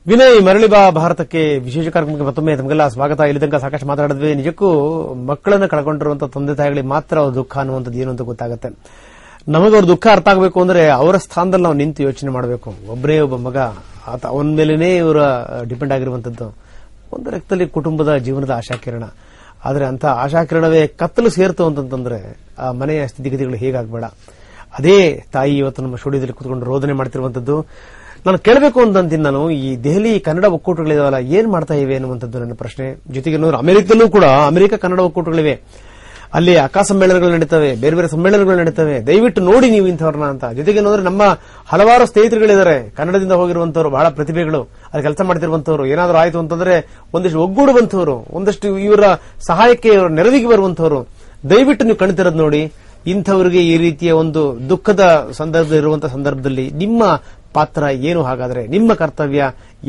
ವಿನಯ್ ಮರಳಿ ಬಾ ಭಾರತಕ್ಕೆ ವಿಶೇಷ ಕಾರ್ಯಕ್ರಮಕ್ಕೆ ಮತ್ತೊಮ್ಮೆ ತಮಗೆಲ್ಲ ಸ್ವಾಗತ. ಇಲ್ಲಿ ತನಕ ಸಾಕಷ್ಟು ಮಾತಾಡಿದ್ವಿ. ನಿಜಕ್ಕೂ ಮಕ್ಕಳನ್ನು ಕಳ್ಕೊಂಡಿರುವಂತಹ ತಂದೆ ತಾಯಿಗಳಿಗೆ ಮಾತ್ರ ಅವ್ರ ದುಃಖ ಅನ್ನುವಂಥದ್ದು ಏನು ಅಂತ ಗೊತ್ತಾಗುತ್ತೆ. ನಮಗೆ ಅವ್ರ ದುಃಖ ಅರ್ಥ ಆಗಬೇಕು ಅಂದ್ರೆ ಅವರ ಸ್ಥಾನದಲ್ಲಿ ನಾವು ನಿಂತು ಯೋಚನೆ ಮಾಡಬೇಕು. ಒಬ್ಬನೇ ಒಬ್ಬ ಮಗ, ಅವನ ಮೇಲೇನೆ ಇವರ ಡಿಪೆಂಡ್ ಆಗಿರುವಂತದ್ದು. ಒಂದು ರಕ್ತದಲ್ಲಿ ಕುಟುಂಬದ ಜೀವನದ ಆಶಾಕಿರಣ. ಆದರೆ ಅಂತ ಆಶಾಕಿರಣವೇ ಕತ್ತಲು ಸೇರ್ತು ಅಂತಂದ್ರೆ ಆ ಮನೆಯ ಸ್ಥಿತಿಗತಿಗಳು ಹೇಗಾಗಬೇಡ. ಅದೇ ತಾಯಿ ಇವತ್ತು ನಮ್ಮ ಸ್ಟುಡಿಯೋದಲ್ಲಿ ಕೂತ್ಕೊಂಡು ರೋದನೆ ಮಾಡ್ತಿರುವಂತದ್ದು. ನಾನು ಕೇಳಬೇಕು ಅಂತಂತೀನಿ. ನಾನು ಈ ದೆಹಲಿ ಕನ್ನಡ ಒಕ್ಕೂಟಗಳಿದಾವಲ್ಲ, ಏನ್ ಮಾಡ್ತಾ ಇವೆ ಅನ್ನುವಂಥದ್ದು ನನ್ನ ಪ್ರಶ್ನೆ. ಜೊತೆಗೆ ಅಮೆರಿಕದಲ್ಲೂ ಕೂಡ ಅಮೆರಿಕ ಕನ್ನಡ ಒಕ್ಕೂಟಗಳಿವೆ. ಅಲ್ಲಿ ಅಕ್ಕ ಸಮ್ಮೇಳನಗಳು ನಡೀತವೆ, ಬೇರೆ ಬೇರೆ ಸಮ್ಮೇಳನಗಳು ನಡೀತವೆ. ದಯವಿಟ್ಟು ನೋಡಿ ನೀವು ಇಂಥವ್ರನ್ನ ಅಂತ. ಜೊತೆಗೆ ನಮ್ಮ ಹಲವಾರು ಸ್ನೇಹಿತರುಗಳಿದ್ದಾರೆ ಕನ್ನಡದಿಂದ ಹೋಗಿರುವಂತವರು, ಬಹಳ ಪ್ರತಿಭೆಗಳು, ಅಲ್ಲಿ ಕೆಲಸ ಮಾಡ್ತಿರುವಂತವರು. ಏನಾದರೂ ಆಯ್ತು ಅಂತಂದ್ರೆ ಒಂದಿಷ್ಟು ಒಗ್ಗೂಡುವಂತವರು, ಒಂದಷ್ಟು ಇವರ ಸಹಾಯಕ್ಕೆ ನೆರವಿಗೆ ಬರುವಂತವರು. ದಯವಿಟ್ಟು ನೀವು ಕಣ್ತಿರೋದು ನೋಡಿ. ಇಂಥವರಿಗೆ ಈ ರೀತಿಯ ಒಂದು ದುಃಖದ ಇರುವಂತಹ ಸಂದರ್ಭದಲ್ಲಿ ನಿಮ್ಮ ಪಾತ್ರ ಏನು ಹಾಗಾದ್ರೆ, ನಿಮ್ಮ ಕರ್ತವ್ಯ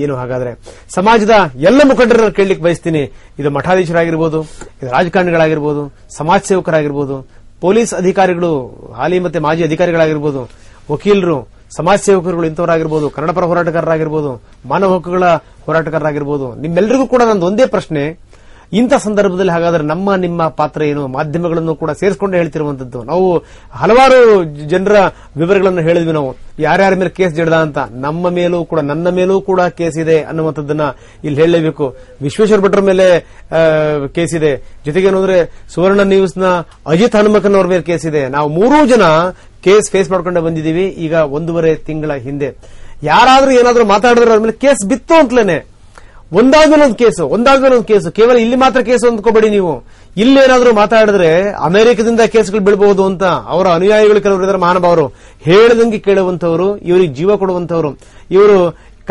ಏನು ಹಾಗಾದ್ರೆ? ಸಮಾಜದ ಎಲ್ಲ ಮುಖಂಡರನ್ನು ಕೇಳಲಿಕ್ಕೆ ಬಯಸ್ತೀನಿ. ಇದು ಮಠಾಧೀಶರಾಗಿರ್ಬೋದು, ಇದು ರಾಜಕಾರಣಿಗಳಾಗಿರ್ಬೋದು, ಸಮಾಜ ಸೇವಕರಾಗಿರ್ಬೋದು, ಪೊಲೀಸ್ ಅಧಿಕಾರಿಗಳು, ಹಾಲಿ ಮತ್ತೆ ಮಾಜಿ ಅಧಿಕಾರಿಗಳಾಗಿರ್ಬೋದು, ವಕೀಲರು, ಸಮಾಜ ಸೇವಕರುಗಳು ಇಂಥವರಾಗಿರ್ಬೋದು, ಕನ್ನಡ ಪರ ಹೋರಾಟಗಾರರಾಗಿರ್ಬೋದು, ಮಾನವ ಹಕ್ಕುಗಳ ಹೋರಾಟಗಾರರಾಗಿರ್ಬೋದು. ನಿಮ್ಮೆಲ್ಲರಿಗೂ ಕೂಡ ನಂದು ಒಂದೇ ಪ್ರಶ್ನೆ, ಇಂಥ ಸಂದರ್ಭದಲ್ಲಿ ಹಾಗಾದ್ರೆ ನಿಮ್ಮ ಪಾತ್ರ ಏನು? ಮಾಧ್ಯಮಗಳನ್ನು ಕೂಡ ಸೇರಿಸಿಕೊಂಡು ಹೇಳ್ತಿರುವಂತದ್ದು. ನಾವು ಹಲವಾರು ಜನರ ವಿವರಗಳನ್ನು ಹೇಳಿದ್ವಿ. ನಾವು ಯಾರ್ಯಾರ ಮೇಲೆ ಕೇಸ್ ಜಡ್ದ ಅಂತ, ನಮ್ಮ ಮೇಲೂ ಕೂಡ, ನನ್ನ ಮೇಲೂ ಕೂಡ ಕೇಸ್ ಇದೆ ಅನ್ನುವಂಥದ್ದನ್ನ ಇಲ್ಲಿ ಹೇಳಲೇಬೇಕು. ವಿಶ್ವೇಶ್ವರ ಭಟ್ರ ಮೇಲೆ ಕೇಸ್ ಇದೆ. ಜೊತೆಗೆ ಏನಂದ್ರೆ ಸುವರ್ಣ ನ್ಯೂಸ್ನ ಅಜಿತ್ ಹನುಮಕನ್ ಅವರ ಮೇಲೆ ಕೇಸ್ ಇದೆ. ನಾವು 3 ಜನ ಕೇಸ್ ಫೇಸ್ ಮಾಡ್ಕೊಂಡೆ ಬಂದಿದ್ದೀವಿ. ಈಗ 1.5 ತಿಂಗಳ ಹಿಂದೆ ಯಾರಾದ್ರೂ ಏನಾದ್ರೂ ಮಾತಾಡಿದ್ರೆ ಅವ್ರ ಮೇಲೆ ಕೇಸ್ ಬಿತ್ತು ಅಂತಲೇನೆ. ಒಂದಾದ್ಮೇಲೆ ಒಂದು ಕೇಸು. ಕೇವಲ ಇಲ್ಲಿ ಮಾತ್ರ ಕೇಸು ಅಂದ್ಕೋಬೇಡಿ ನೀವು. ಇಲ್ಲೇನಾದ್ರೂ ಮಾತಾಡಿದ್ರೆ ಅಮೆರಿಕದಿಂದ ಕೇಸ್ಗಳು ಬೀಳಬಹುದು ಅಂತ ಅವರ ಅನುಯಾಯಿಗಳು ಕೆಲವರು ಇದ್ದಾರೆ, ಮಹಾನುಭಾವರು, ಹೇಳದಂಗೆ ಕೇಳುವಂತವರು, ಇವರಿಗೆ ಜೀವ ಕೊಡುವಂತವರು. ಇವರು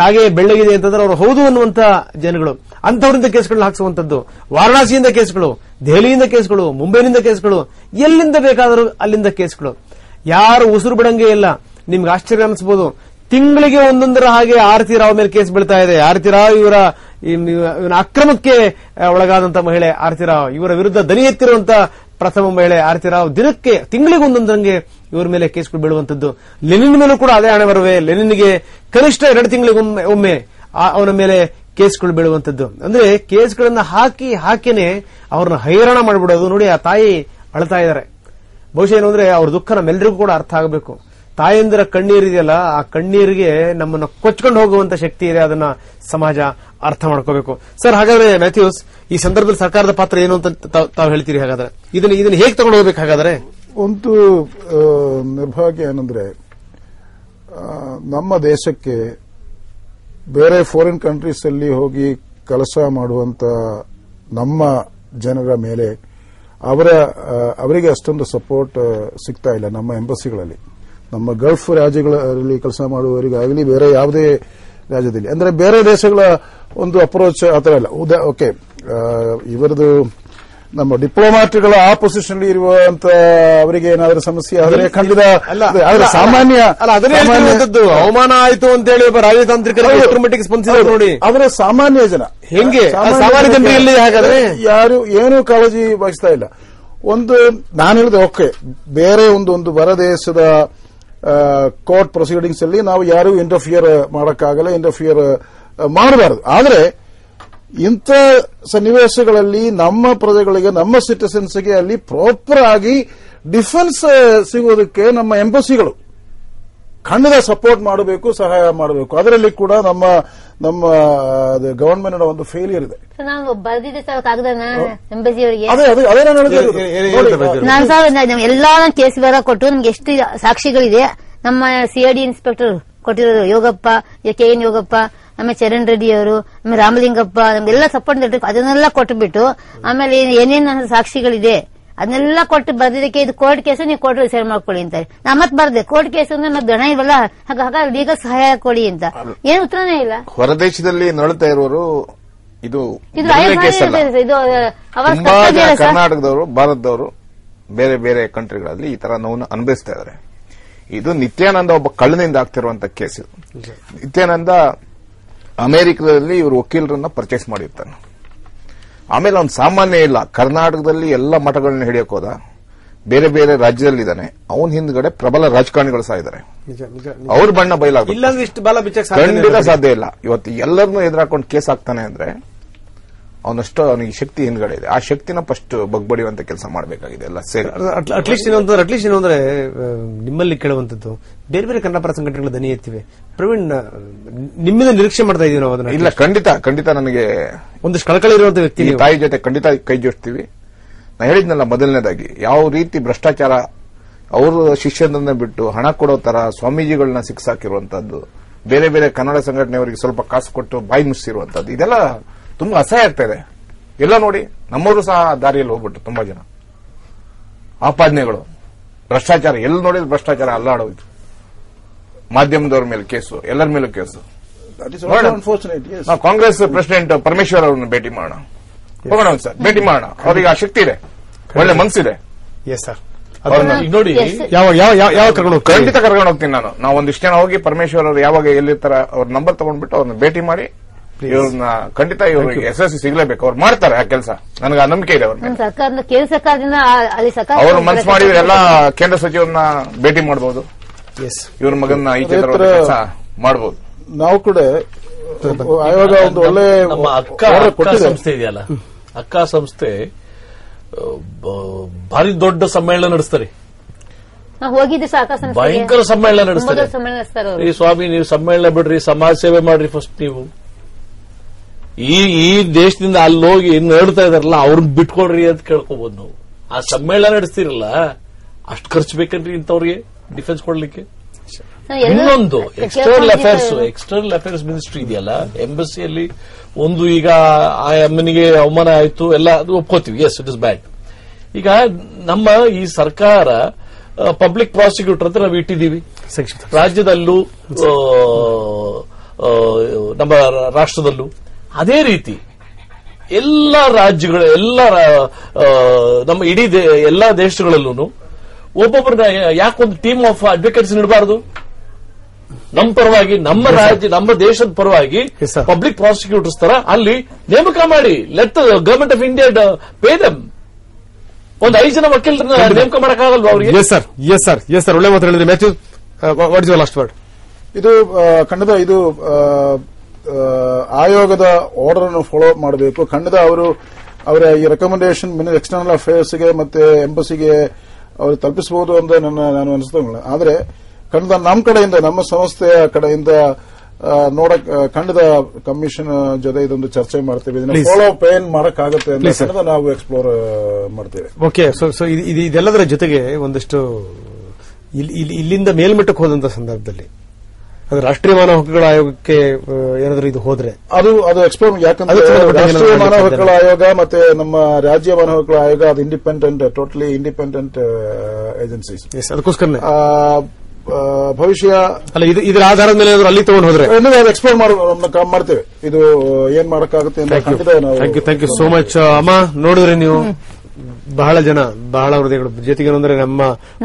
ಕಾಗೆ ಬೆಳ್ಳಗಿದೆ ಅಂತಂದ್ರೆ ಅವರು ಹೌದು ಅನ್ನುವಂತ ಜನಗಳು. ಅಂತವರಿಂದ ಕೇಸ್ಗಳನ್ನ ಹಾಕಿಸುವಂತದ್ದು. ವಾರಣಾಸಿಯಿಂದ ಕೇಸ್ಗಳು, ದೆಹಲಿಯಿಂದ ಕೇಸ್ಗಳು, ಮುಂಬೈನಿಂದ ಕೇಸ್ಗಳು, ಎಲ್ಲಿಂದ ಬೇಕಾದರೂ ಅಲ್ಲಿಂದ ಕೇಸ್ಗಳು. ಯಾರು ಉಸಿರು ಬಿಡಂಗೆ ಇಲ್ಲ. ನಿಮ್ಗೆ ಆಶ್ಚರ್ಯ ಅನಿಸಬಹುದು, ತಿಂಗಳಿಗೆ ಒಂದೊಂದರ ಹಾಗೆ ಆರತಿ ರಾವ್ ಮೇಲೆ ಕೇಸ್ ಬೀಳ್ತಾ ಇದೆ. ಆರತಿ ರಾವ್ ಇವರ ಅಕ್ರಮಕ್ಕೆ ಒಳಗಾದಂತಹ ಮಹಿಳೆ ಆರತಿ ರಾವ್, ಇವರ ವಿರುದ್ಧ ದನಿ ಎತ್ತಿರುವಂತಹ ಪ್ರಥಮ ಮಹಿಳೆ ಆರತಿ ರಾವ್. ತಿಂಗಳಿಗೆ ಒಂದೊಂದರಂಗೆ ಇವರ ಮೇಲೆ ಕೇಸ್ಗಳು ಬೀಳುವಂತದ್ದು. ಲೆನಿನ್ ಮೇಲೂ ಕೂಡ ಅದೇ ಹಣೆ ಬರುವೆ. ಲೆನಿನ್ಗೆ ಕನಿಷ್ಠ 2 ತಿಂಗಳಿಗೆ ಒಮ್ಮೆ ಅವನ ಮೇಲೆ ಕೇಸ್ಗಳು ಬೀಳುವಂತದ್ದು. ಅಂದ್ರೆ ಕೇಸ್ಗಳನ್ನ ಹಾಕಿನೇ ಅವ್ರನ್ನ ಹೈರಾಣ ಮಾಡಿಬಿಡೋದು. ನೋಡಿ, ಆ ತಾಯಿ ಅಳ್ತಾ ಇದ್ದಾರೆ. ಬಹುಶಃ ಏನು ಅಂದ್ರೆ ಅವ್ರ ದುಃಖ ನಮ್ಮೆಲ್ಲರಿಗೂ ಕೂಡ ಅರ್ಥ ಆಗಬೇಕು. ತಾಯಂದಿರ ಕಣ್ಣೀರಿದೆಯಲ್ಲ, ಆ ಕಣ್ಣೀರಿಗೆ ನಮ್ಮನ್ನು ಕೊಚ್ಕೊಂಡು ಹೋಗುವಂತ ಶಕ್ತಿ ಇದೆ. ಅದನ್ನ ಸಮಾಜ ಅರ್ಥ ಮಾಡ್ಕೋಬೇಕು. ಸರ್, ಹಾಗಾದ್ರೆ ಮ್ಯಾಥ್ಯೂಸ್, ಈ ಸಂದರ್ಭದಲ್ಲಿ ಸರ್ಕಾರದ ಪಾತ್ರ ಏನು ಅಂತ ತಾವು ಹೇಳ್ತೀರಿ? ಹಾಗಾದ್ರೆ ಇದನ್ನ ಹೇಗೆ ತಗೊಂಡು ಹೋಗ್ಬೇಕು? ಹಾಗಾದ್ರೆ ಒಂದು ನಿರ್ಭಾಗ್ಯ ಏನಂದ್ರೆ, ನಮ್ಮ ದೇಶಕ್ಕೆ ಬೇರೆ ಫಾರಿನ್ ಕಂಟ್ರೀಸ್ ಅಲ್ಲಿ ಹೋಗಿ ಕೆಲಸ ಮಾಡುವಂತ ನಮ್ಮ ಜನರ ಮೇಲೆ ಅವರಿಗೆ ಅಷ್ಟೊಂದು ಸಪೋರ್ಟ್ ಸಿಗ್ತಾ ಇಲ್ಲ ನಮ್ಮ ಎಂಬಸಿಗಳಲ್ಲಿ. ನಮ್ಮ ಗಲ್ಫ್ ರಾಜ್ಯಗಳಲ್ಲಿ ಕೆಲಸ ಮಾಡುವವರಿಗಾಗಲಿ, ಬೇರೆ ಯಾವುದೇ ರಾಜ್ಯದಲ್ಲಿ, ಅಂದ್ರೆ ಬೇರೆ ದೇಶಗಳ ಒಂದು ಅಪ್ರೋಚ್ ಆತರ ಇಲ್ಲ. ಓಕೆ, ಇವರದು ನಮ್ಮ ಡಿಪ್ಲೊಮ್ಯಾಟ್ಗಳ ಆ ಪೊಸಿಷನ್ ಇರುವಂತ ಅವರಿಗೆ ಏನಾದರೂ ಸಮಸ್ಯೆ ಆದರೆ ಖಂಡಿತ ಸಾಮಾನ್ಯ ಅವಮಾನ ಆಯ್ತು ಅಂತ ಹೇಳಿ ಒಬ್ಬ ರಾಜತಾಂತ್ರಿಕರಿಗೆ ಎಷ್ಟರ ಮಟ್ಟಿಗೆ ಸ್ಪಂದಿಸಿದ್ರು ನೋಡಿ. ಅವರ ಸಾಮಾನ್ಯ ಜನ ಹೆಂಗೆ ಸಾಮಾನ್ಯ ಜನರಲ್ಲಿ ಹಾಗಾದ್ರೆ ಯಾರು ಏನೂ ಕಾಳಜಿ ವಹಿಸ್ತಾ ಇಲ್ಲ. ನಾನು ಹೇಳಿದೆ, ಓಕೆ, ಬೇರೆ ಒಂದು ಹೊರದೇಶದ ಕೋರ್ಟ್ ಪ್ರೊಸೀಡಿಂಗ್ಸ್ ಅಲ್ಲಿ ನಾವು ಯಾರು ಇಂಟರ್ಫಿಯರ್ ಮಾಡಕ್ಕಾಗಲ್ಲ, ಇಂಟರ್ಫಿಯರ್ ಮಾಡಬಾರದು. ಆದರೆ ಇಂಥ ಸನ್ನಿವೇಶಗಳಲ್ಲಿ ನಮ್ಮ ಪ್ರಜೆಗಳಿಗೆ, ನಮ್ಮ ಸಿಟಿಸನ್ಸ್ಗೆ ಅಲ್ಲಿ ಪ್ರಾಪರ್ ಆಗಿ ಡಿಫೆನ್ಸ್ ಸಿಗೋದಕ್ಕೆ ನಮ್ಮ ಎಂಬಸಿಗಳು ಖಂಡಿತ ಸಪೋರ್ಟ್ ಮಾಡಬೇಕು, ಸಹಾಯ ಮಾಡಬೇಕು. ಅದರಲ್ಲಿ ಕೂಡ ನಮ್ಮ ಗವರ್ಮೆಂಟ್ ಒಂದು ಫೇಲಿಯರ್ ಇದೆ. ನಾವು ಬರ್ದಿದ್ದೆ ಸರ್ ಕಾಗದನ ಎಂಬಸಿಯವರಿಗೆ. ಎಲ್ಲಾ ಕೇಸ್ ಬೇರೆ ಕೊಟ್ಟು ನಮ್ಗೆ ಎಷ್ಟು ಸಾಕ್ಷಿಗಳಿದೆ. ನಮ್ಮ ಸಿಐಡಿ ಇನ್ಸ್ಪೆಕ್ಟರ್ ಕೊಟ್ಟಿರೋದು ಯೋಗಪ್ಪ, KN ಯೋಗಪ್ಪ, ಆಮೇಲೆ ಚರಣ್ ರೆಡ್ಡಿ ಅವರು, ಆಮೇಲೆ ರಾಮಲಿಂಗಪ್ಪ, ನಮ್ಗೆಲ್ಲ ಸಪೋರ್ಟ್ ಲೆಟರ್ ಅದನ್ನೆಲ್ಲ ಕೊಟ್ಟುಬಿಟ್ಟು, ಆಮೇಲೆ ಏನೇನು ಸಾಕ್ಷಿಗಳಿದೆ ಅದನ್ನೆಲ್ಲ ಕೊಟ್ಟು ಬರ್ದಿದ್ದಕ್ಕೆ ಇದು ಕೋರ್ಟ್ ಕೇಸು, ನೀವು ಕೋರ್ಟ್ ರಿಸೈಡ್ ಮಾಡ್ಕೊಳ್ಳಿ ಅಂತಾರೆ. ನಾ ಮತ್ತೆ ಬರ್ದೆ ಕೋರ್ಟ್ ಕೇಸು ಅಂದ್ರೆ ಮತ್ತೆ ದಣ ಇವಲ್ಲ, ಹಾಗಾಗಿ ಲೀಗಲ್ ಸಹಾಯ ಕೊಡಿ ಅಂತ. ಏನು ಉತ್ತರನೇ ಇಲ್ಲ. ಹೊರದೇಶದಲ್ಲಿ ನಡುತ್ತಾ ಇರುವವರು ಇದು ಕರ್ನಾಟಕದವರು, ಭಾರತದವರು, ಬೇರೆ ಬೇರೆ ಕಂಟ್ರಿಗಳಲ್ಲಿ ಈ ತರ ನೋವನ್ನು ಅನುಭವಿಸ್ತಾ ಇದ್ದಾರೆ. ಇದು ನಿತ್ಯಾನಂದ ಒಬ್ಬ ಕಳ್ಳನಿಂದ ಆಗ್ತಿರುವಂತ ಕೇಸ್. ನಿತ್ಯಾನಂದ ಅಮೆರಿಕದಲ್ಲಿ ಇವರು ವಕೀಲರನ್ನ ಪರ್ಚೇಸ್ ಮಾಡಿರ್ತಾನೆ. ಆಮೇಲೆ ಅವ್ನು ಸಾಮಾನ್ಯ ಇಲ್ಲ, ಕರ್ನಾಟಕದಲ್ಲಿ ಎಲ್ಲ ಮಠಗಳನ್ನ ಹಿಡಿಯಕ್ ಹೋದ. ಬೇರೆ ಬೇರೆ ರಾಜ್ಯದಲ್ಲಿದ್ದಾನೆ, ಅವನ ಹಿಂದ್ಗಡೆ ಪ್ರಬಲ ರಾಜಕಾರಣಿಗಳು ಸಹ ಇದ್ದಾರೆ. ಅವ್ರ ಬಣ್ಣ ಬಯಲಾಗುತ್ತೆ, ಇಲ್ಲಾಂದ್ರೆ ಇಷ್ಟು ಬಾಲ ಬಿಚ್ಚಕ್ಕೆ ಖಂಡಿತ ಸಾಧ್ಯ ಇಲ್ಲ. ಇವತ್ತು ಎಲ್ಲರನ್ನೂ ಎದುರಾಕೊಂಡು ಕೇಸ್ ಹಾಕ್ತಾನೆ ಅಂದ್ರೆ ಅವನಷ್ಟು ಅವನಿಗೆ ಶಕ್ತಿ ಹಿಂದ್ಗಡೆ ಇದೆ. ಆ ಶಕ್ತಿನ ಫಸ್ಟ್ ಬಗ್ಬಡಿಯುವಂತ ಕೆಲಸ ಮಾಡಬೇಕಾಗಿದೆ ಎಲ್ಲ ಸೇರಿ. ಅಟ್ಲೀಸ್ಟ್ ಏನು ಅಂದ್ರೆ ನಿಮ್ಮಲ್ಲಿ ಕೇಳುವಂತದ್ದು ಬೇರೆ ಬೇರೆ ಕನ್ನಡ ಪರ ಸಂಘಟನೆಗಳ ದನಿ ಎತ್ತಿವೆ. ಪ್ರವೀಣ್, ನಿಮ್ಮಿಂದ ನಿರೀಕ್ಷೆ ಮಾಡ್ತಾ ಇದೀವಿ ನಾವು ಅದನ್ನ. ಇಲ್ಲ, ಖಂಡಿತ ನನಗೆ ಒಂದಷ್ಟು ಕಳಕಳಿ ಇರುವಂತ ವ್ಯಕ್ತಿ, ತಾಯಿ ಜೊತೆ ಖಂಡಿತ ಕೈ ಜೋಡಿಸ್ತೀವಿ. ನಾ ಹೇಳಿದ್ನಲ್ಲ ಮೊದಲನೇದಾಗಿ, ಯಾವ ರೀತಿ ಭ್ರಷ್ಟಾಚಾರ ಅವರು ಶಿಷ್ಯರನ್ನ ಬಿಟ್ಟು ಹಣ ಕೊಡೋ ತರ ಸ್ವಾಮೀಜಿಗಳನ್ನ ಸಿಕ್ಸಾಕಿರುವಂತದ್ದು, ಬೇರೆ ಬೇರೆ ಕನ್ನಡ ಸಂಘಟನೆಯವರಿಗೆ ಸ್ವಲ್ಪ ಕಾಸು ಕೊಟ್ಟು ಬಾಯಿ ಮುಚ್ಚಿರುವಂತದ್ದು, ಇದೆಲ್ಲ ತುಂಬಾ ಅಸಹ್ಯ ಆಗ್ತಾ ಇದೆ. ಎಲ್ಲ ನೋಡಿ, ನಮ್ಮವರು ಸಹ ದಾರಿಯಲ್ಲಿ ಹೋಗ್ಬಿಟ್ಟು ತುಂಬಾ ಜನ ಆಪಾದನೆಗಳು, ಭ್ರಷ್ಟಾಚಾರ, ಎಲ್ಲಿ ನೋಡಿದ್ರು ಭ್ರಷ್ಟಾಚಾರ ಅಲ್ಲಾಡೋಯ್ತು. ಮಾಧ್ಯಮದವ್ರ ಮೇಲೆ ಕೇಸು, ಎಲ್ಲರ ಮೇಲೂ ಕೇಸು. ನಾವು ಕಾಂಗ್ರೆಸ್ ಪ್ರೆಸಿಡೆಂಟ್ ಪರಮೇಶ್ವರ್ ಅವರನ್ನು ಭೇಟಿ ಮಾಡೋಣ, ಹೋಗೋಣ ಸರ್, ಭೇಟಿ ಮಾಡೋಣ. ಅವರಿಗೆ ಆ ಶಕ್ತಿ ಇದೆ, ಒಳ್ಳೆ ಮನಸ್ಸಿದೆ. ಎಸ್ ಸರ್, ನೋಡಿ ಯಾವ ಕರ್ಕೊಂಡು ಖಂಡಿತ ಕರ್ಕೊಂಡು ಹೋಗ್ತೀನಿ ನಾನು. ನಾವು ಒಂದಿಷ್ಟು ಜನ ಹೋಗಿ ಪರಮೇಶ್ವರ್ ಅವರು ಯಾವಾಗ ಎಲ್ಲಿರ್ತಾರ ಅವ್ರ ನಂಬರ್ ತಗೊಂಡ್ಬಿಟ್ಟು ಅವ್ರನ್ನ ಭೇಟಿ ಮಾಡಿ ಇವ್ರನ್ನ ಖಂಡಿತ ಇವ್ರಿಗೆ ಯಶಸ್ವಿ ಸಿಗಲೇಬೇಕು. ಅವ್ರು ಮಾಡ್ತಾರೆ ಆ ಕೆಲಸ, ನನಗೆ ಆ ನಂಬಿಕೆ ಇದೆ ಅವ್ರ ಮೇಲೆ. ಕೇಂದ್ರ ಸರ್ಕಾರದಿಂದ ಅವರು ಮನಸ್ಸು ಮಾಡಿದ್ರೆ ಎಲ್ಲ ಕೇಂದ್ರ ಸಚಿವರನ್ನ ಭೇಟಿ ಮಾಡಬಹುದು, ಇವ್ರ ಮಗನ್ನ ಈಚೆ ಕೆಲಸ ಮಾಡಬಹುದು. ನಾವು ಕೂಡ ಆಯೋಗ ಒಂದು ಒಳ್ಳೆ ನಮ್ಮ ಅಕ್ಕ ಸಂಸ್ಥೆ ಇದೆಯಲ್ಲ, ಅಕ್ಕ ಸಂಸ್ಥೆ ಭಾರಿ ದೊಡ್ಡ ಸಮ್ಮೇಳನ ನಡೆಸ್ತಾರೆ, ಹೋಗಿದ್ದೆ ಭಯಂಕರ ಸಮ್ಮೇಳನ ನಡೆಸ್ತಾರೆ. ಈ ಸ್ವಾಮಿ, ನೀವು ಸಮ್ಮೇಳನ ಬಿಡ್ರಿ, ಸಮಾಜ ಸೇವೆ ಮಾಡ್ರಿ ಫಸ್ಟ್. ನೀವು ಈ ದೇಶದಿಂದ ಅಲ್ಲಿ ಹೋಗಿ ಹೇಳ್ತಾ ಇದಾರಲ್ಲ, ಅವ್ರನ್ನ ಬಿಟ್ಕೊಡ್ರಿ ಅಂತ ಕೇಳ್ಕೋಬಹುದು ನಾವು. ಆ ಸಮ್ಮೇಳನ ನಡೆಸ್ತಿರಲ್ಲ, ಅಷ್ಟು ಖರ್ಚು ಬೇಕನ್ರಿ ಇಂಥವ್ರಿಗೆ ಡಿಫೆನ್ಸ್ ಕೊಡ್ಲಿಕ್ಕೆ. ಇನ್ನೊಂದು ಎಕ್ಸ್ಟರ್ನಲ್ ಅಫೇರ್ಸ್ ಮಿನಿಸ್ಟ್ರಿ ಇದೆಯಲ್ಲ, ಎಂಬಸಿಯಲ್ಲಿ ಒಂದು, ಈಗ ಆ ಅಮ್ಮನಿಗೆ ಅವಮಾನ ಆಯ್ತು ಎಲ್ಲ, ಅದು ಒಪ್ಕೋತೀವಿ, ಎಸ್ ಇಟ್ ಇಸ್ ಬ್ಯಾಡ್. ಈಗ ನಮ್ಮ ಈ ಸರ್ಕಾರ ಪಬ್ಲಿಕ್ ಪ್ರಾಸಿಕ್ಯೂಟರ್ ಅಂತ ನಾವು ಇಟ್ಟಿದ್ದೀವಿ ರಾಜ್ಯದಲ್ಲೂ, ನಮ್ಮ ರಾಷ್ಟ್ರದಲ್ಲೂ. ಅದೇ ರೀತಿ ಎಲ್ಲ ರಾಜ್ಯಗಳು, ನಮ್ಮ ಇಡೀ ಎಲ್ಲಾ ದೇಶಗಳಲ್ಲೂ ಒಬ್ಬೊಬ್ಬರನ್ನ ಯಾಕೊಂದು ಟೀಮ್ ಆಫ್ ಅಡ್ವೊಕೇಟ್ಸ್ ಇಡಬಾರದು? ನಮ್ಮ ಪರವಾಗಿ, ನಮ್ಮ ರಾಜ್ಯ, ನಮ್ಮ ದೇಶದ ಪರವಾಗಿ ಪಬ್ಲಿಕ್ ಪ್ರಾಸಿಕ್ಯೂಟರ್ಸ್ ತರ ಅಲ್ಲಿ ನೇಮಕ ಮಾಡಿ, let government of India pay them. ಒಂದು 5 ಜನ ವಕೀಲರನ್ನ ನೇಮಕ ಮಾಡಕ್ಕಾಗಲ್ವಾ ಅವರಿಗೆ? ಎಸ್ ಸರ್, ಒಳ್ಳೆ ಮಾತು ಹೇಳಿದ್ರಿ. Matthew, what is your last word? ಇದು ಖಂಡಿತ ಇದು ಆಯೋಗದ ಆರ್ಡರ್ ಅನ್ನು ಫಾಲೋ ಅಪ್ ಮಾಡಬೇಕು. ಖಂಡಿತ ಅವರ ಈ ರೆಕಮೆಂಡೇಶನ್ ಎಕ್ಸ್ಟರ್ನಲ್ ಅಫೇರ್ಸ್ಗೆ ಮತ್ತೆ ಎಂಬಸಿಗೆ ಅವರು ತಲುಪಿಸಬಹುದು ಅಂತ ನಾನು ಅನಿಸ್ತೇನೆ. ಆದರೆ ಖಂಡಿತ ನಮ್ಮ ಕಡೆಯಿಂದ, ನಮ್ಮ ಸಂಸ್ಥೆಯ ಕಡೆಯಿಂದ ಖಂಡಿತ ಕಮಿಷನ್ ಜೊತೆ ಇದೊಂದು ಚರ್ಚೆ ಮಾಡ್ತೇವೆ. ಇದನ್ನ ಫಾಲೋ ಅಪ್ ಏನ್ ಮಾಡಕ್ಕಾಗುತ್ತೆ ಅಂತ ಖಂಡಿತ ನಾವು ಎಕ್ಸ್ಪ್ಲೋರ್ ಮಾಡ್ತೇವೆ. ಓಕೆ, ಸೊ ಇದೆಲ್ಲದರ ಜೊತೆಗೆ ಒಂದಷ್ಟು ಇಲ್ಲಿಂದ ಮೇಲ್ಮಟ್ಟಕ್ಕೆ ಹೋದಂತ ಸಂದರ್ಭದಲ್ಲಿ ಅದು ರಾಷ್ಟ್ರೀಯ ಮಾನವ ಹಕ್ಕುಗಳ ಆಯೋಗಕ್ಕೆ ಏನಾದರೂ ಇದು ಹೋದ್ರೆ ಅದು ಎಕ್ಸ್ಪ್ಲೋರ್, ಯಾಕಂದ್ರೆ ರಾಷ್ಟ್ರೀಯ ಮಾನವ ಹಕ್ಕುಗಳ ಆಯೋಗ ಮತ್ತೆ ನಮ್ಮ ರಾಜ್ಯ ಮಾನವ ಹಕ್ಕುಗಳ ಆಯೋಗ ಅದು ಇಂಡಿಪೆಂಡೆಂಟ್, ಟೋಟಲಿ ಇಂಡಿಪೆಂಡೆಂಟ್ ಏಜೆನ್ಸೀಸ್. ಅದಕ್ಕೋಸ್ಕರ ಭವಿಷ್ಯ ಅಲ್ಲ, ಇದರ ಆಧಾರದ ಮೇಲೆ ಅಲ್ಲಿ ತಗೊಂಡು ಹೋದ್ರೆ ಎಕ್ಸ್ಪ್ಲೋರ್ ಮಾಡ್ತೇವೆ, ಇದು ಏನ್ ಮಾಡಕ್ಕಾಗುತ್ತೆ ಅಂತ. Thank you so much. ಅಮ್ಮ, ನೋಡಿದ್ರೆ ನೀವು ಬಹಳ ಜನ, ಬಹಳ ಹೃದಯಗಳು ಜೊತೆಗೆ ಅಂದ್ರೆ ನಮ್ಮ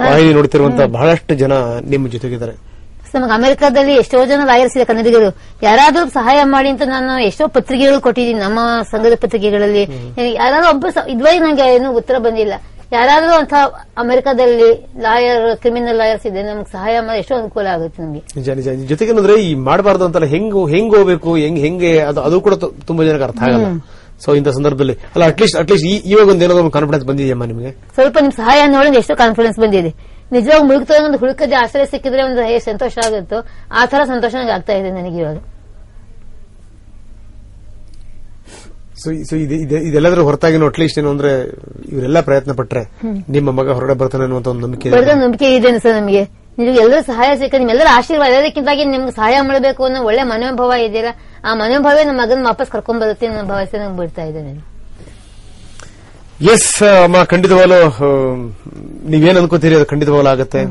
ವಾಹಿನಿ ನೋಡ್ತಿರುವಂತಹ ಬಹಳಷ್ಟು ಜನ ನಿಮ್ಮ ಜೊತೆಗಿದ್ದಾರೆ. ನಮಗೆ ಅಮೆರಿಕಾದಲ್ಲಿ ಎಷ್ಟೋ ಜನ ಲಾಯರ್ಸ್ ಇದೆ ಕನ್ನಡಿಗರು, ಯಾರಾದ್ರೂ ಸಹಾಯ ಮಾಡಿ ಅಂತ ನಾನು ಎಷ್ಟೋ ಪತ್ರಿಕೆಗಳು ಕೊಟ್ಟಿದ್ದೀನಿ, ನಮ್ಮ ಸಂಘದ ಪತ್ರಿಕೆಗಳಲ್ಲಿ. ಯಾರಾದ್ರೂ ಒಬ್ಬರು ಇದುವರೆಗೆ ನಂಗೆ ಏನೂ ಉತ್ತರ ಬಂದಿಲ್ಲ. ಯಾರಾದ್ರೂ ಅಂತ ಅಮೆರಿಕಾದಲ್ಲಿ ಲಾಯರ್, ಕ್ರಿಮಿನಲ್ ಲಾಯರ್ಸ್ ಇದೆ, ನಮ್ಗೆ ಸಹಾಯ ಮಾಡಿ ಎಷ್ಟೋ ಅನುಕೂಲ ಆಗುತ್ತೆ ನಮಗೆ. ನಿಜ. ಜೊತೆಗೆ ಅಂದ್ರೆ ಈ ಮಾಡಬಾರ್ದು ಅಂತಲ್ಲ, ಹೆಂಗ್ ಹೋಗ್ಬೇಕು, ಹೆಂಗೆ ಅದು ಕೂಡ ತುಂಬಾ ಜನಕ್ಕೆ ಅರ್ಥ ಆಗಲ್ಲ. ಸೊ ಇಂಥ ಸಂದರ್ಭದಲ್ಲಿ ಅಲ್ಲ, ಅಟ್ಲೀಸ್ಟ್ ಇವಾಗ ಒಂದು ಏನಾದ್ರು ಕಾನ್ಫಿಡೆನ್ಸ್ ಬಂದಿದೆಯಮ್ಮ ನಿಮಗೆ? ಸ್ವಲ್ಪ ನಿಮ್ ಸಹಾಯ ನೋಡಿ ಎಷ್ಟೋ ಕಾನ್ಫಿಡೆನ್ಸ್ ಬಂದಿದೆ. ನಿಜವಾಗ ಮುಳುಗ್ತದೆ, ಒಂದು ಹುಡುಕದೆ ಆಶ್ರಯ ಸಿಕ್ಕಿದ್ರೆ ಒಂದು ಸಂತೋಷ ಆಗುತ್ತೋ ಆ ತರ ಸಂತೋಷ ಆಗ್ತಾ ಇದೆ ನನಗೆ ಇವಾಗ. ಸೊ ಇದೆಲ್ಲದರ ಹೊರತಾಗಿ ಅಟ್ಲೀಸ್ಟ್ ಏನು ಅಂದ್ರೆ ಇವರೆಲ್ಲ ಪ್ರಯತ್ನ ಪಟ್ರೆ ನಿಮ್ಮ ಮಗ ಹೊರಗಡೆ ಬರ್ತಾನೆ ಅನ್ನುವಂತ ಒಂದು ನಂಬಿಕೆ ಇದೆ ಸರ್ ನಮಗೆ. ನೀವು ಎಲ್ಲರೂ ಸಹಾಯ ಸಿಕ್ಕ, ನಿಮ್ಮೆಲ್ಲರ ಆಶೀರ್ವಾದ, ಎಲ್ಲದಕ್ಕಿಂತಾಗಿ ನಿಮ್ಗೆ ಸಹಾಯ ಮಾಡಬೇಕು ಅನ್ನೋ ಒಳ್ಳೆ ಮನೋಭಾವ ಇದೆಯಲ್ಲ, ಆ ಮನೋಭಾವೇ ನಮ್ಮ ಮಗನ ವಾಪಸ್ ಕರ್ಕೊಂಡ್ ಬರುತ್ತೆ ಅನ್ನೋ ಭಾವನೆ ನಂಗೆ ಬಿಡ್ತಾ ಇದೆ. ಎಸ್ ಅಮ್ಮ, ಖಂಡಿತವಾಗ್ಲೂ ನೀವೇನ್ ಅನ್ಕೋತೀರಿ ಅದು ಖಂಡಿತವಾಗ್ಲೂ ಆಗುತ್ತೆ.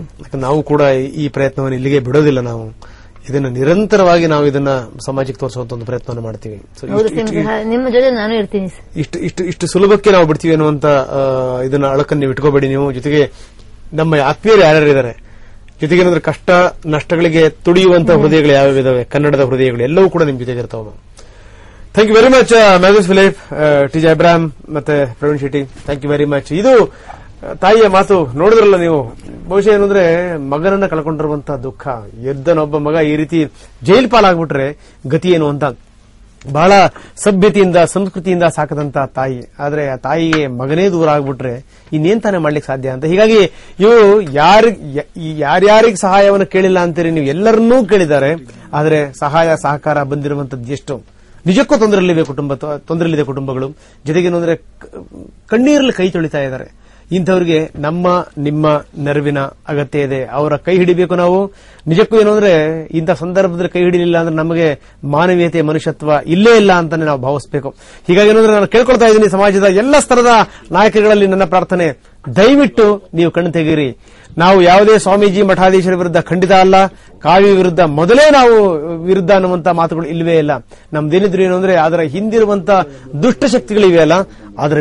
ನಾವು ಕೂಡ ಈ ಪ್ರಯತ್ನವನ್ನು ಇಲ್ಲಿಗೆ ಬಿಡೋದಿಲ್ಲ. ನಾವು ಇದನ್ನ ನಿರಂತರವಾಗಿ ನಾವು ಇದನ್ನ ಸಮಾಜಕ್ಕೆ ತೋರಿಸುವಂತ ಒಂದು ಪ್ರಯತ್ನವನ್ನು ಮಾಡ್ತೀವಿ. ನಿಮ್ಮ ಜೊತೆ ನಾನು ಇರ್ತೀನಿ. ಇಷ್ಟು ಸುಲಭಕ್ಕೆ ನಾವು ಬಿಡ್ತೀವಿ ಅನ್ನುವಂತ ಇದನ್ನ ಅಳಕನ್ನು ನೀವು ಇಟ್ಕೋಬೇಡಿ. ನೀವು ಜೊತೆಗೆ ನಮ್ಮ ಆತ್ಮೀಯರು ಯಾರ್ಯಾರಿದ್ದಾರೆ, ಜೊತೆಗೆ ಏನಂದ್ರೆ ಕಷ್ಟ ನಷ್ಟಗಳಿಗೆ ತುಡಿಯುವಂತಹ ಹೃದಯಗಳು ಯಾವ್ಯಾವಿದಾವೆ, ಕನ್ನಡದ ಹೃದಯಗಳು ಎಲ್ಲವೂ ಕೂಡ ನಿಮ್ ಜೊತೆಗೆ ಇರ್ತಾವ. Thank you very much Mathews Philip, T J Abraham ಮತ್ತೆ Praveen Shetty, thank you very much. ಇದು ತಾಯಿಯ ಮಾತು ನೋಡಿದ್ರಲ್ಲ ನೀವು. ಬಹುಶಃ ಏನಂದ್ರೆ ಮಗನನ್ನ ಕಳ್ಕೊಂಡಿರುವಂತಹ ದುಃಖ, ಎದ್ದನೊಬ್ಬ ಮಗ ಈ ರೀತಿ ಜೈಲ್ ಪಾಲಾಗ್ಬಿಟ್ರೆ ಗತಿ ಏನು ಅಂತ ಬಹಳ ಸಭ್ಯತೆಯಿಂದ ಸಂಸ್ಕೃತಿಯಿಂದ ಸಾಕದಂತ ತಾಯಿ. ಆದ್ರೆ ಆ ತಾಯಿಗೆ ಮಗನೇ ದೂರ ಆಗ್ಬಿಟ್ರೆ ಇನ್ನೇನ್ ತಾನೇ ಮಾಡ್ಲಿಕ್ಕೆ ಸಾಧ್ಯ ಅಂತ. ಹೀಗಾಗಿ ಇವು ಯಾರ್ಯಾರಿಗೆ ಸಹಾಯವನ್ನು ಕೇಳಿಲ್ಲ ಅಂತೀರಿ ನೀವು, ಎಲ್ಲರನ್ನೂ ಕೇಳಿದ್ದಾರೆ. ಆದ್ರೆ ಸಹಾಯ ಸಹಕಾರ ಬಂದಿರುವಂತದ್ದು ಎಷ್ಟು? ನಿಜಕ್ಕೂ ತೊಂದರೆಯಲ್ಲಿದೆ ಕುಟುಂಬಗಳು. ಜೊತೆಗೇನಂದ್ರೆ ಕಣ್ಣೀರಲ್ಲಿ ಕೈ ತೊಳಿತಾ ಇದ್ದಾರೆ. ಇಂಥವ್ರಿಗೆ ನಮ್ಮ ನಿಮ್ಮ ನೆರವಿನ ಅಗತ್ಯ ಇದೆ. ಅವರ ಕೈ ಹಿಡಿಬೇಕು ನಾವು. ನಿಜಕ್ಕೂ ಏನು ಅಂದ್ರೆ ಇಂಥ ಸಂದರ್ಭದಲ್ಲಿ ಕೈ ಹಿಡಿಲಿಲ್ಲ ಅಂದ್ರೆ ನಮಗೆ ಮಾನವೀಯತೆ ಮನುಷ್ಯತ್ವ ಇಲ್ಲೇ ಇಲ್ಲ ಅಂತಾನೆ ನಾವು ಭಾವಿಸಬೇಕು. ಹೀಗಾಗಿ ಏನಂದ್ರೆ ನಾನು ಕೇಳ್ಕೊಳ್ತಾ ಇದ್ದೀನಿ ಸಮಾಜದ ಎಲ್ಲ ಸ್ತರದ ನಾಯಕರುಗಳಲ್ಲಿ ನನ್ನ ಪ್ರಾರ್ಥನೆ, ದಯವಿಟ್ಟು ನೀವು ಕಣ್ಣು ತೆಗೀರಿ. ನಾವು ಯಾವುದೇ ಸ್ವಾಮೀಜಿ ಮಠಾಧೀಶರ ವಿರುದ್ಧ ಖಂಡಿತ ಅಲ್ಲ, ಕಾವಿ ವಿರುದ್ಧ ಮೊದಲೇ ನಾವು ವಿರುದ್ಧ ಅನ್ನುವಂತ ಮಾತುಗಳು ಇಲ್ವೇ ಇಲ್ಲ. ನಮ್ದೇನಿದ್ರು ಏನು ಅಂದ್ರೆ ಅದರ ಹಿಂದಿರುವಂತ ದುಷ್ಟಶಕ್ತಿಗಳಿವೆ ಅಲ್ಲ, ಅದರ